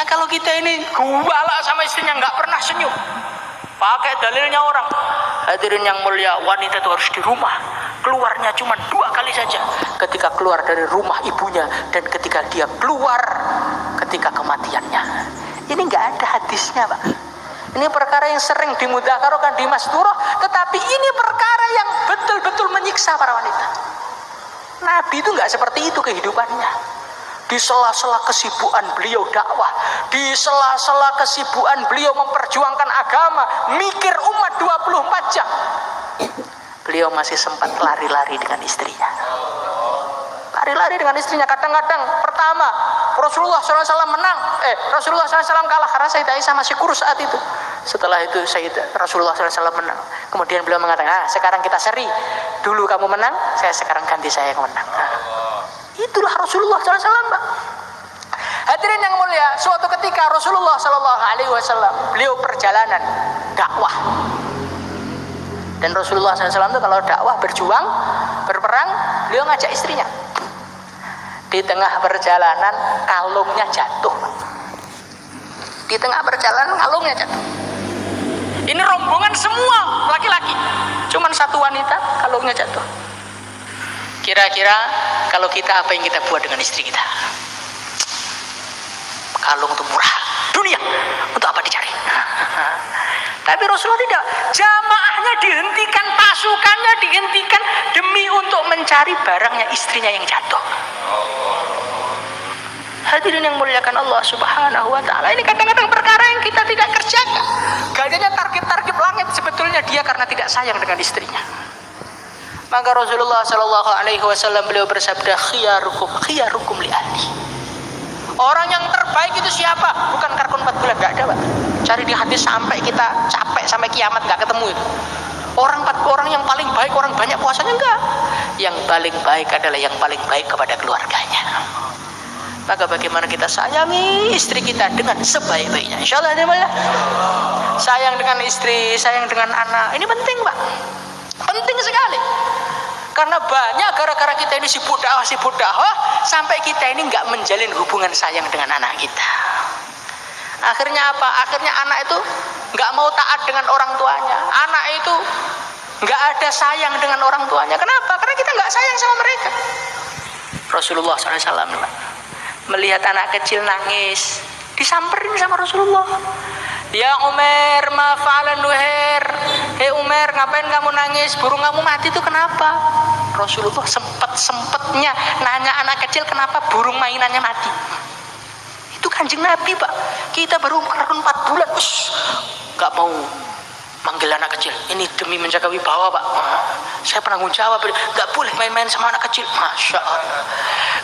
kalau kita ini guala sama istrinya nggak pernah senyum, pakai dalilnya orang. Hadirin yang mulia, wanita itu harus di rumah, keluarnya cuma 2 kali saja, ketika keluar dari rumah ibunya dan ketika dia keluar ketika kematiannya. Ini nggak ada hadisnya, Pak. Ini perkara yang sering dimudzakarahkan di Masturah, tetapi ini perkara yang betul-betul menyiksa para wanita. Nabi itu nggak seperti itu kehidupannya. Di sela-sela kesibukan beliau dakwah, di sela-sela kesibukan beliau memperjuangkan agama, mikir umat 24 jam, beliau masih sempat lari-lari dengan istrinya. Lari-lari dengan istrinya. Kadang-kadang pertama Rasulullah SAW menang, Rasulullah SAW kalah karena Sayyidah Aisyah masih kurus saat itu. Setelah itu Rasulullah SAW menang. Kemudian beliau mengatakan, sekarang kita seri. Dulu kamu menang, sekarang ganti saya yang menang. Itulah Rasulullah SAW, Pak. Hadirin yang mulia, suatu ketika Rasulullah SAW beliau perjalanan dakwah. Dan Rasulullah SAW itu kalau dakwah, berjuang, berperang, beliau ngajak istrinya. Di tengah perjalanan kalungnya jatuh. Di tengah perjalanan kalungnya jatuh. Ini rombongan semua laki-laki, cuman satu wanita kalungnya jatuh. Kira-kira kalau kita, apa yang kita buat dengan istri kita? Kalung itu murah, dunia untuk apa dicari? Tapi Rasulullah tidak. Jamaahnya dihentikan, pasukannya dihentikan demi untuk mencari barangnya istrinya yang jatuh. Hadirin yang muliakan Allah Subhanahu wa taala, ini kadang-kadang perkara yang kita tidak kerjakan. Gayanya target-target langit, sebetulnya dia karena tidak sayang dengan istrinya. Maka Rasulullah sallallahu alaihi wasallam beliau bersabda, khiyarukum li ahli. Orang yang terbaik itu siapa? Bukan karkun 4 bulan, enggak ada, Pak. Cari di hadis sampai kita capek, sampai kiamat enggak ketemu itu. Orang yang paling baik, orang banyak puasanya, enggak. Yang paling baik adalah yang paling baik kepada keluarganya. Maka bagaimana kita sayangi istri kita dengan sebaik-baiknya. Insyaallah ya. Sayang dengan istri, sayang dengan anak. Ini penting, Pak. Penting sekali. Karena banyak gara-gara kita ini sibuk dakwah, sampai kita ini nggak menjalin hubungan sayang dengan anak kita. Akhirnya apa? Akhirnya anak itu nggak mau taat dengan orang tuanya. Anak itu nggak ada sayang dengan orang tuanya. Kenapa? Karena kita nggak sayang sama mereka. Rasulullah SAW melihat anak kecil nangis, disamperin sama Rasulullah. Ya Umar, ma fa'alan nuher. Hei Umar, ngapain kamu nangis? Burung kamu mati itu kenapa? Rasulullah sempet-sempetnya nanya anak kecil kenapa burung mainannya mati. Itu Kanjeng Nabi, Pak. Kita baru 4 bulan, gak mau manggil anak kecil. Ini demi menjaga wibawa, Pak. Saya penanggung jawab, gak boleh main-main sama anak kecil. Masya Allah.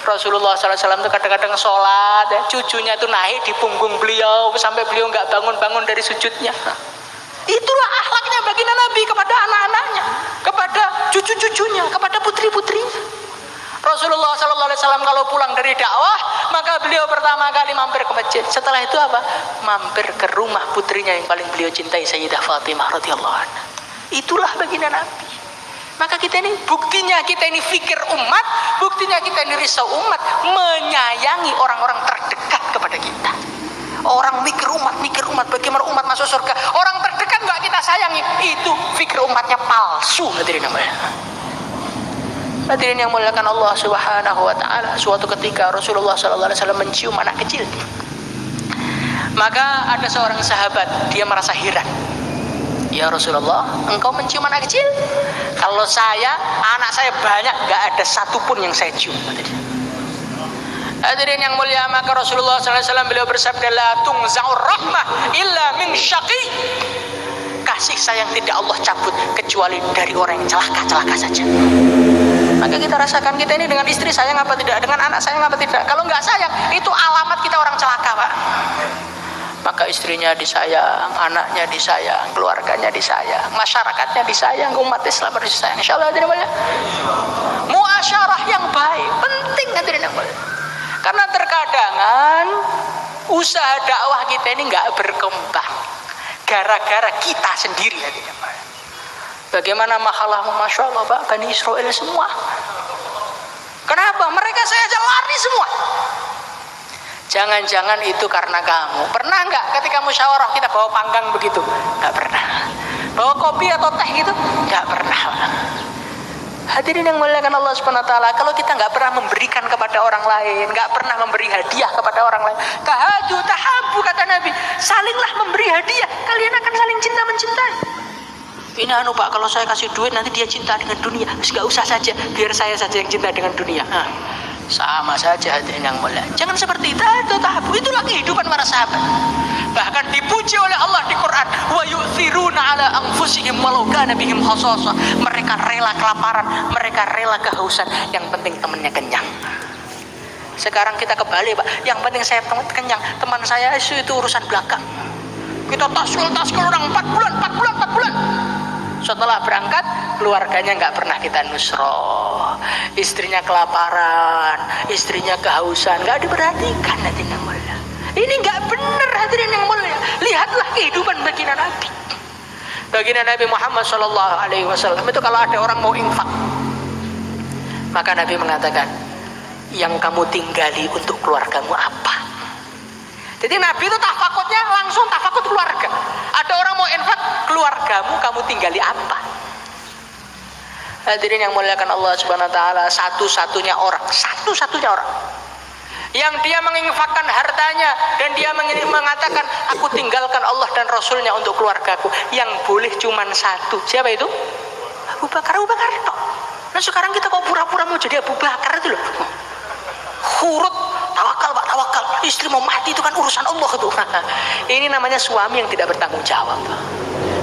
Rasulullah SAW itu kadang-kadang sholat, cucunya itu naik di punggung beliau sampai beliau nggak bangun-bangun dari sujudnya. Itulah akhlaknya baginda Nabi kepada anak-anaknya, kepada cucu-cucunya, kepada putri-putrinya. Rasulullah SAW kalau pulang dari dakwah, maka beliau pertama kali mampir ke masjid. Setelah itu apa? Mampir ke rumah putrinya yang paling beliau cintai, Sayyidah Fatimah radhiyallahu anha. Itulah baginda Nabi. Maka kita ini, buktinya kita ini fikir umat, buktinya kita ini risau umat, menyayangi orang-orang terdekat kepada kita. Orang mikir umat, bagaimana umat masuk surga. Orang terdekat nggak kita sayangi, itu fikir umatnya palsu. Hadirin yang muliakan Allah Subhanahu wa taala. Suatu ketika Rasulullah sallallahu alaihi wasallam mencium anak kecil. Maka ada seorang sahabat, dia merasa heran. Ya Rasulullah, engkau mencium anak kecil? Kalau saya, anak saya banyak, gak ada satupun yang saya cium. Hadirin yang mulia, maka Rasulullah SAW beliau bersabda, la tungza'ur rahmah illa min syaqi. Kasih sayang tidak Allah cabut kecuali dari orang yang celaka saja. Maka kita rasakan kita ini dengan istri sayang apa tidak, dengan anak sayang apa tidak. Kalau nggak sayang, itu alamat kita orang celaka, Pak. Maka istrinya disayang, anaknya disayang, keluarganya disayang, masyarakatnya disayang, umat Islam harus disayang. Insyaallah hadirin mulia. Muasyarah yang baik penting hadirin yang mulia. Karena terkadangan usaha dakwah kita ini nggak berkembang gara-gara kita sendiri hadirin yang mulia. Bagaimana makalah, masya Allah, Pak, Bani Israel semua. Kenapa? Mereka saya aja lari semua. Jangan-jangan itu karena kamu. Pernah nggak ketika musyawarah kita bawa panggang begitu? Nggak pernah. Bawa kopi atau teh gitu? Nggak pernah. Hadirin yang muliakan Allah Subhanahu wa taala, kalau kita nggak pernah memberikan kepada orang lain, nggak pernah memberi hadiah kepada orang lain, tahadu tahabu kata Nabi, salinglah memberi hadiah, kalian akan saling cinta mencintai. Ini Pak, kalau saya kasih duit nanti dia cinta dengan dunia, nggak usah saja, biar saya saja yang cinta dengan dunia. Sama saja hadirin yang mulia. Jangan seperti itu. Itulah kehidupan para sahabat. Bahkan dipuji oleh Allah di Quran, wa yu'thiruna ala anfusihim walau kana bihim khasasah. Mereka rela kelaparan, mereka rela kehausan, yang penting temannya kenyang. Sekarang kita kebalik, Pak. Yang penting saya kenyang, teman saya itu urusan belakang. Kita taskul orang 4 bulan. Setelah berangkat, keluarganya nggak pernah kita nusroh, istrinya kelaparan, istrinya kehausan, nggak diperhatikan. Hadirin yang mulia, ini nggak benar. Hadirin yang mulia, lihatlah kehidupan baginda Nabi. Baginda Nabi Muhammad SAW itu kalau ada orang mau infak, maka Nabi mengatakan, yang kamu tinggali untuk keluargamu apa? Jadi Nabi itu tafakutnya langsung tafakut keluarga. Ada orang mau infak, keluargamu kamu tinggali apa? Hadirin yang muliakan Allah Subhanahu wa taala, satu-satunya orang yang dia menginfakkan hartanya dan dia mengatakan, aku tinggalkan Allah dan Rasulnya untuk keluargaku, yang boleh cuman satu. Siapa itu? Abu Bakar. Toh. Nah sekarang kita kok pura-pura mau jadi Abu Bakar itu loh. Hurut, tawakal Pak, tawakal. Istri mau mati itu kan urusan Allah tuh. Ini namanya suami yang tidak bertanggung jawab.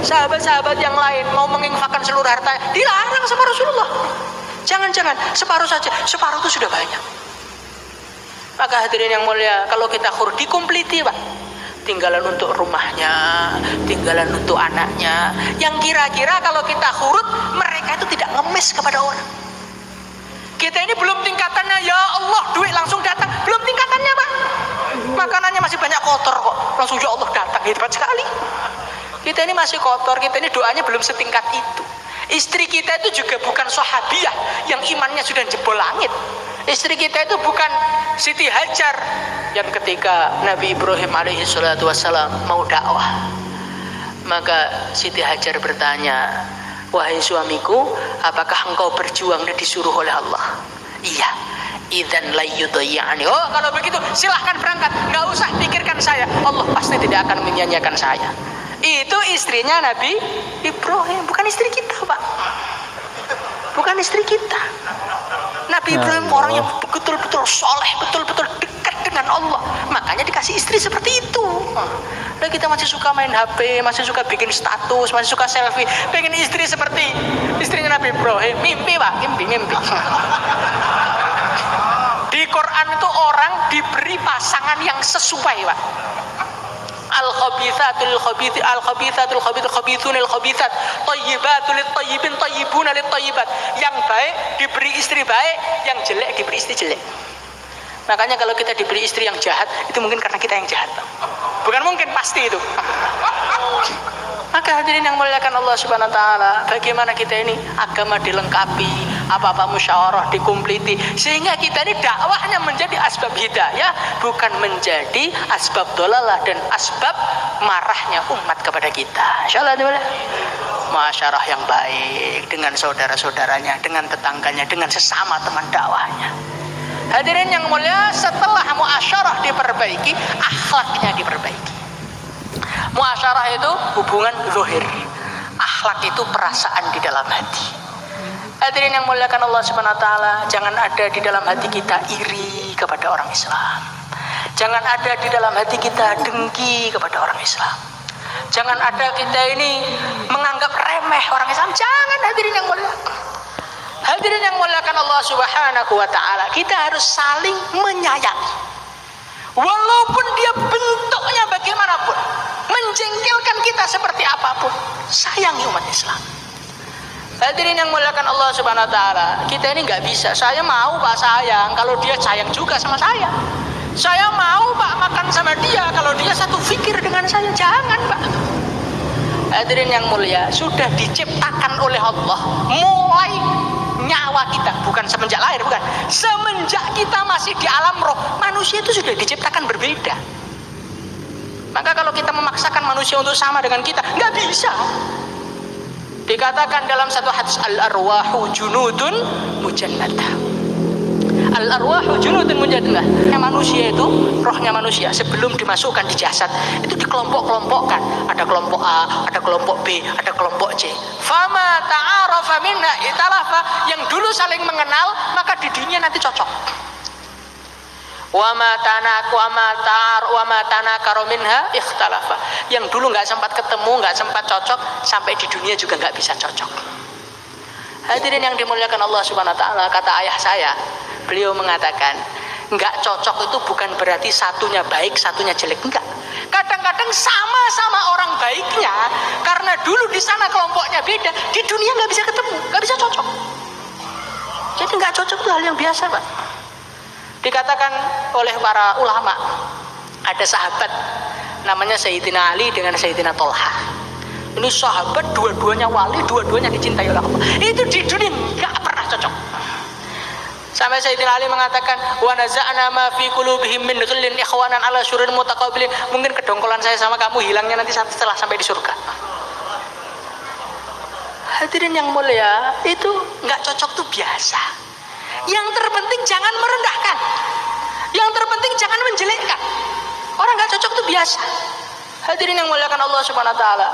Sahabat-sahabat yang lain mau menginfakkan seluruh harta, dilarang sama Rasulullah. Jangan-jangan, separuh saja. Separuh itu sudah banyak. Maka hadirin yang mulia, kalau kita hurut dikompliti Pak. Tinggalan untuk rumahnya, tinggalan untuk anaknya, yang kira-kira kalau kita hurut, mereka itu tidak ngemis kepada orang. Kita ini belum tingkatannya, ya Allah duit langsung datang, belum tingkatannya Pak. Makanannya masih banyak kotor kok, langsung ya Allah datang, hebat sekali. Kita ini masih kotor, kita ini doanya belum setingkat itu. Istri kita itu juga bukan sahabiah yang imannya sudah jebol langit. Istri kita itu bukan Siti Hajar yang ketika Nabi Ibrahim alaihi salatu wassalam mau dakwah, maka Siti Hajar bertanya, wahai suamiku, apakah engkau berjuang dan disuruh oleh Allah? Iya. Idzan la yudhi'ani. Oh, kalau begitu silahkan berangkat, nggak usah pikirkan saya. Allah pasti tidak akan menyanyiakan saya. Itu istrinya Nabi Ibrahim, bukan istri kita, Pak. Bukan istri kita. Nabi Ibrahim orang yang betul-betul soleh, betul-betul dekat dengan Allah. Makanya dikasih istri seperti itu. Nah, kita masih suka main HP, masih suka bikin status, masih suka selfie. Pengen istri seperti istrinya Nabi Ibrahim. Mimpi Pak, mimpi. Di Quran itu orang diberi pasangan yang sesuai Pak. Al-khabithatul khabithunil khabithat, thayyibatul thayyibin thayyibuna lit thayyibat. Yang baik diberi istri baik, yang jelek diberi istri jelek. Makanya kalau kita diberi istri yang jahat, itu mungkin karena kita yang jahat. Bukan mungkin, pasti itu. Maka hadirin yang muliakan Allah Subhanahu wa taala, bagaimana kita ini agama dilengkapi, apa-apa musyawarah dikompliti, sehingga kita ini dakwahnya menjadi asbab hidayah, bukan menjadi asbab dolalah dan asbab marahnya umat kepada kita. Insyaallah masyarakat yang baik dengan saudara-saudaranya, dengan tetangganya, dengan sesama teman dakwahnya. Hadirin yang mulia, setelah muasyarah diperbaiki, akhlaknya diperbaiki. Muasyarah itu hubungan zahir, akhlak itu perasaan di dalam hati. Hadirin yang muliakan Allah Subhanahu wa taala, jangan ada di dalam hati kita iri kepada orang Islam. Jangan ada di dalam hati kita dengki kepada orang Islam. Jangan ada kita ini menganggap remeh orang Islam. Jangan, hadirin yang mulia. Hadirin yang muliakan Allah Subhanahu wa taala, kita harus saling menyayangi. Walaupun dia bentuknya bagaimanapun, menjengkelkan kita seperti apapun, sayangi umat Islam. Hadirin yang muliakan Allah Subhanahu wa taala, kita ini nggak bisa, saya mau Pak sayang kalau dia sayang juga sama saya. Saya mau Pak makan sama dia kalau dia satu fikir dengan saya. Jangan Pak. Hadirin yang mulia, sudah diciptakan oleh Allah mulai nyawa kita, bukan semenjak lahir, bukan. Semenjak kita masih di alam roh, manusia manusia itu sudah diciptakan berbeda. Maka kalau kita memaksakan manusia untuk sama dengan kita, nggak bisa. Dikatakan dalam satu hadis, al-arwahu junudun mujannadah. Al-arwahu junudun mujannadah. Manusia itu, rohnya manusia sebelum dimasukkan di jasad itu dikelompok-kelompokkan. Ada kelompok A, ada kelompok B, ada kelompok C. Fama ta'arafa minna italafa, yang dulu saling mengenal maka di dunia nanti cocok. Wa ma tanakara minha ikhtalafa, yang dulu nggak sempat ketemu, nggak sempat cocok, sampai di dunia juga nggak bisa cocok. Hadirin yang dimuliakan Allah Subhanahu wa taala, kata ayah saya, beliau mengatakan nggak cocok itu bukan berarti satunya baik satunya jelek, enggak. Kadang-kadang sama-sama orang baiknya, karena dulu di sana kelompoknya beda, di dunia nggak bisa ketemu, nggak bisa cocok. Jadi nggak cocok itu hal yang biasa, Pak. Dikatakan oleh para ulama, ada sahabat namanya Sayyidina Ali dengan Sayyidina Tolha. Ini sahabat, dua-duanya wali, dua-duanya dicintai oleh Allah. Itu di dunia nggak pernah cocok. Sampai Sayyidina Ali mengatakan, wa naza'na ma fi qulubihim min ghillin ikhwanan ala syurin mutaqabilin. Mungkin kedongkolan saya sama kamu hilangnya nanti setelah sampai di surga. Hadirin yang mulia, itu nggak cocok tuh biasa. Yang terpenting jangan merendahkan, yang terpenting jangan menjelekkan. Orang nggak cocok itu biasa. Hadirin yang muliakan Allah Subhanahu wa taala,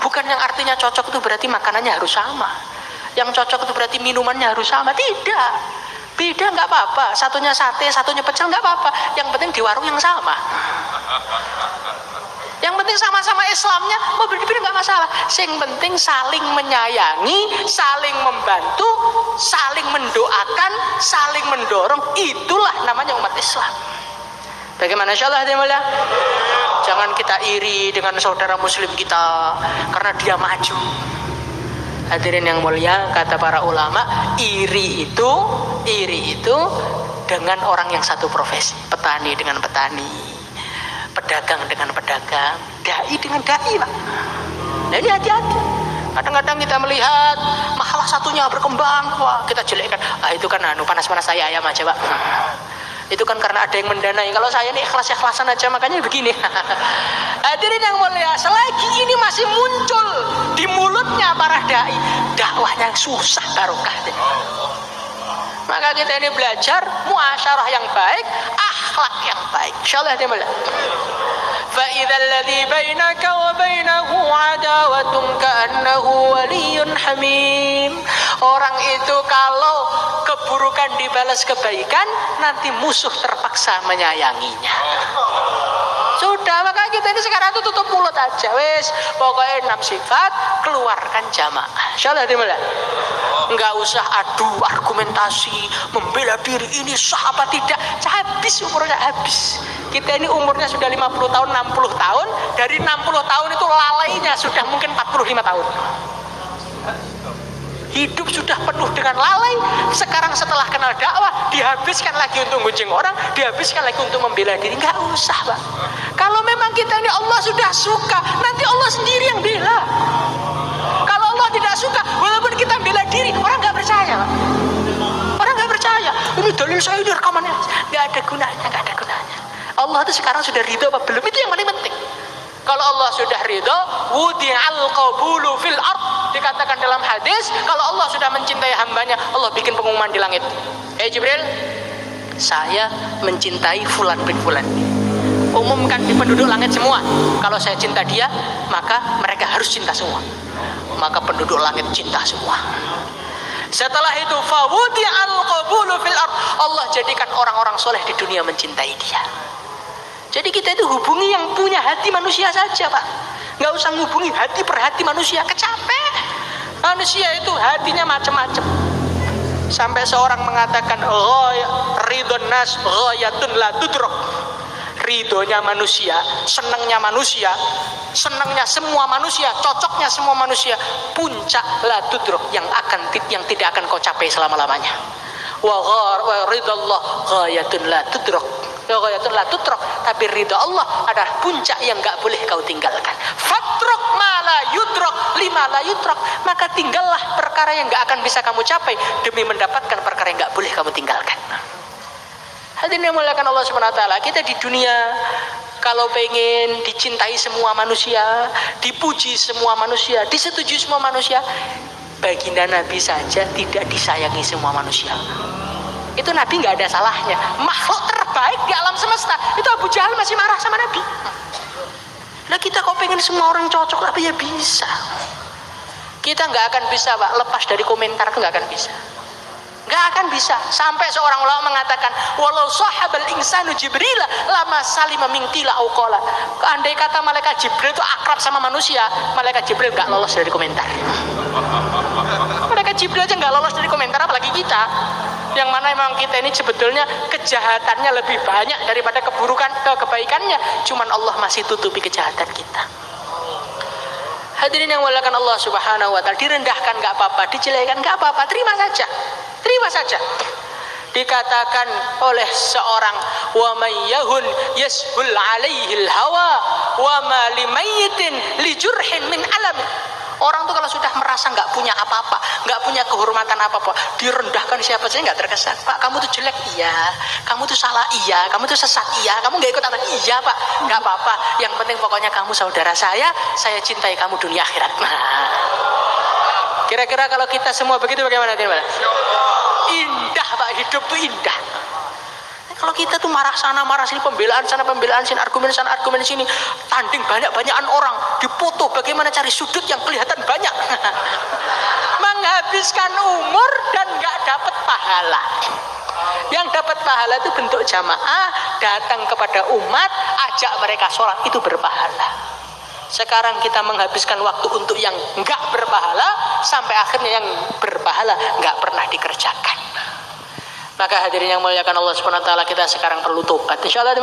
bukan yang artinya cocok itu berarti makanannya harus sama, yang cocok itu berarti minumannya harus sama. Tidak, beda nggak apa-apa, satunya sate satunya pecel nggak apa-apa, yang penting di warung yang sama. Yang penting sama-sama Islamnya mau berbeda nggak masalah. Yang penting saling menyayangi, saling membantu, saling mendoakan, saling mendorong. Itulah namanya umat Islam. Bagaimana insyaallah mulia? Jangan kita iri dengan saudara muslim kita karena dia maju. Hadirin yang mulia, kata para ulama, iri itu dengan orang yang satu profesi, petani dengan petani, pedagang dengan pedagang, dai dengan dai, Pak. Nah ini hati-hati. Kadang-kadang kita melihat masalah satunya berkembang, wah kita jelekkan. Itu kan panas-panas saya ayam aja, Pak. Itu kan karena ada yang mendanai. Kalau saya ini ikhlas-ikhlasan aja, makanya begini. Hadirin yang mulia, selagi ini masih muncul di mulutnya para dai, dakwahnya susah barokah. Maka kita ini belajar muasyarah yang baik, akhlak yang baik. Insyaallah dia mulia. Fa idzal ladzi bainaka wa bainahu adawatun ka'annahu waliyyun hamim. Orang itu kalau keburukan dibalas kebaikan, nanti musuh terpaksa menyayanginya. Sudah, maka kita ini sekarang itu tutup mulut aja, wes. Pokoknya 6 sifat, keluarkan jamaah. Insyaallah dia mulia. Enggak usah adu argumentasi, membela diri ini sah apa tidak. Habis umurnya, habis. Kita ini umurnya sudah 50 tahun, 60 tahun. Dari 60 tahun itu lalainya sudah mungkin 45 tahun. Hidup sudah penuh dengan lalai. Sekarang setelah kenal dakwah, dihabiskan lagi untuk gunjing orang, dihabiskan lagi untuk membela diri. Enggak usah, Pak. Kalau memang kita ini Allah sudah suka, nanti Allah sendiri yang bela. Kalau Allah tidak suka, walaupun kita bela diri, orang nggak percaya, Pak. Orang nggak percaya. Ini dalil saya, ini rekamannya. Nggak ada gunanya, nggak ada gunanya. Allah itu sekarang sudah ridho apa belum? Itu yang paling penting. Kalau Allah sudah ridho, wudi'al qabulu fil ard. Dikatakan dalam hadis, kalau Allah sudah mencintai hambanya, Allah bikin pengumuman di langit. Jibril, saya mencintai fulan bin fulan. Umumkan di penduduk langit semua. Kalau saya cinta dia, maka mereka harus cinta semua. Maka penduduk langit cinta semua. Setelah itu, fawudi'al qabulu fil ard. Allah jadikan orang-orang soleh di dunia mencintai dia. Jadi kita itu hubungi yang punya hati manusia saja, Pak. Nggak usah hubungi hati per hati manusia, kecapek. Manusia itu hatinya macam-macam. Sampai seorang mengatakan, ridhon nas ghayatun la tudrak. Ridhonya manusia, senangnya manusia, senangnya semua manusia, cocoknya semua manusia, puncak la tudrak, yang tidak akan kau capai selama-lamanya. Wa ridallah ghayatun la tudrak. Ghayatun la tudrak, tapi ridha Allah adalah puncak yang enggak boleh kau tinggalkan. Fatruk ma la yudrak lima la yudrak, maka tinggallah perkara yang enggak akan bisa kamu capai demi mendapatkan perkara yang enggak boleh kamu tinggalkan. Hadirin yang muliakan Allah Subhanahu wa taala, kita di dunia kalau pengen dicintai semua manusia, dipuji semua manusia, disetujui semua manusia, baginda Nabi saja tidak disayangi semua manusia. Itu Nabi nggak ada salahnya. Makhluk terbaik di alam semesta itu Abu Jahal masih marah sama Nabi. Nah kita kok pengen semua orang cocok, apa ya bisa? Kita nggak akan bisa Pak lepas dari komentar, itu nggak akan bisa. Nggak akan bisa. Sampai seorang ulama mengatakan, walau sahabal insanu Jibril lama salima min tila au qala. Andai kata malaikat Jibril itu akrab sama manusia, malaikat Jibril nggak lolos dari komentar. Malaikat Jibril aja nggak lolos dari komentar, apalagi kita. Yang mana memang kita ini sebetulnya kejahatannya lebih banyak daripada kebaikannya. Cuman Allah masih tutupi kejahatan kita. Hadirin yang muliakan Allah Subhanahu wa taala, direndahkan nggak apa-apa, dijelekan nggak apa-apa, terima saja. Terima saja. Dikatakan oleh seorang, wa may yahun yashul alaihil hawa wa ma limayyitin li jurhin min alam. Orang tuh kalau sudah merasa nggak punya apa-apa, nggak punya kehormatan apa-apa, direndahkan siapa saja nggak terkesan. Pak, kamu tuh jelek, iya. Kamu tuh salah, iya. Kamu tuh sesat, iya. Kamu nggak ikut aturan, iya Pak. Nggak apa-apa. Yang penting pokoknya kamu saudara saya cintai kamu dunia akhirat. Nah, kira-kira kalau kita semua begitu bagaimana? Indah Pak, hidup tuh indah. Kalau kita tuh marah sana marah sini, pembelaan sana pembelaan sini, argumen sana argumen sini, tanding banyak-banyakan orang, dipoto bagaimana cari sudut yang kelihatan banyak, menghabiskan umur dan nggak dapat pahala. Yang dapat pahala itu bentuk jamaah, datang kepada umat, ajak mereka sholat, itu berpahala. Sekarang kita menghabiskan waktu untuk yang nggak berpahala, sampai akhirnya yang berpahala nggak pernah dikerjakan. Maka hadirin yang muliakan Allah Subhanahu wa taala, kita sekarang perlu tobat. Insyaallah.